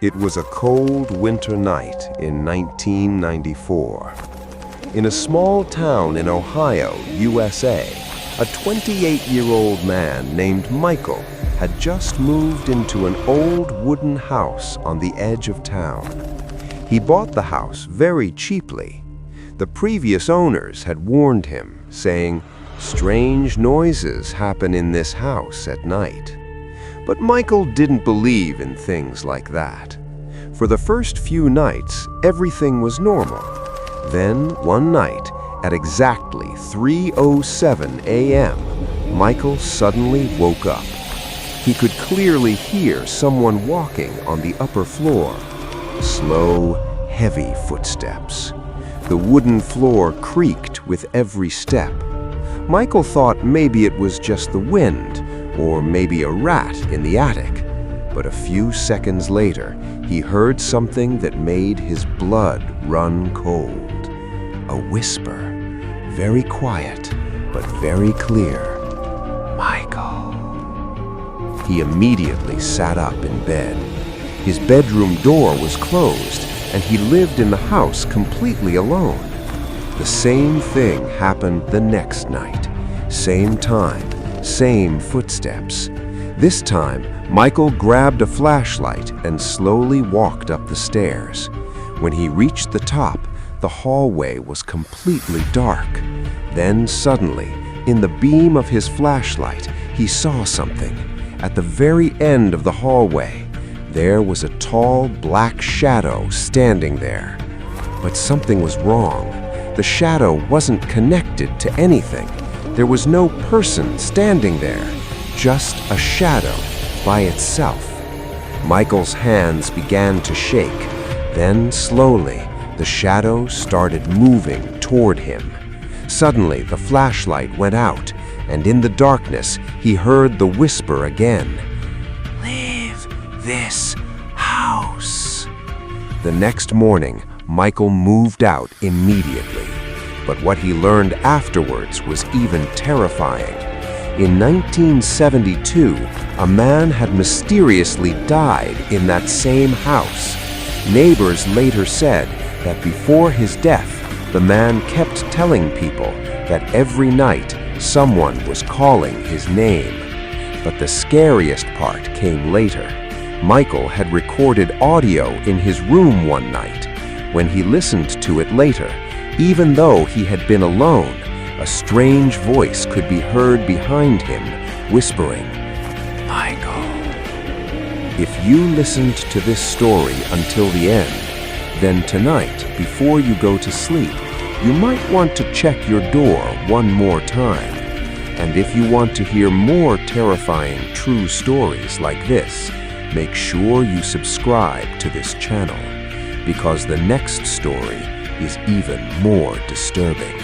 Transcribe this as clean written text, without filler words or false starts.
It was a cold winter night in 1994. In a small town in Ohio, USA, a 28-year-old man named Michael had just moved into an old wooden house on the edge of town. He bought the house very cheaply. The previous owners had warned him, saying, "Strange noises happen in this house at night." But Michael didn't believe in things like that. For the first few nights, everything was normal. Then, one night, at exactly 3:07 a.m., Michael suddenly woke up. He could clearly hear someone walking on the upper floor. Slow, heavy footsteps. The wooden floor creaked with every step. Michael thought maybe it was just the wind, or maybe a rat in the attic. But a few seconds later, he heard something that made his blood run cold. A whisper, very quiet, but very clear. "Michael." He immediately sat up in bed. His bedroom door was closed, and he lived in the house completely alone. The same thing happened the next night. Same time, same footsteps. This time, Michael grabbed a flashlight and slowly walked up the stairs. When he reached the top, the hallway was completely dark. Then suddenly, in the beam of his flashlight, he saw something. At the very end of the hallway, there was a tall black shadow standing there. But something was wrong. The shadow wasn't connected to anything. There was no person standing there, just a shadow by itself. Michael's hands began to shake. Then, slowly, the shadow started moving toward him. Suddenly, the flashlight went out, and in the darkness, he heard the whisper again. "Leave this house." The next morning, Michael moved out immediately. But what he learned afterwards was even terrifying. In 1972, a man had mysteriously died in that same house. Neighbors later said that before his death, the man kept telling people that every night someone was calling his name. But the scariest part came later. Michael had recorded audio in his room one night. When he listened to it later, even though he had been alone, a strange voice could be heard behind him, whispering, "Michael." If you listened to this story until the end, then tonight, before you go to sleep, you might want to check your door one more time. And if you want to hear more terrifying true stories like this, make sure you subscribe to this channel, because the next story is even more disturbing.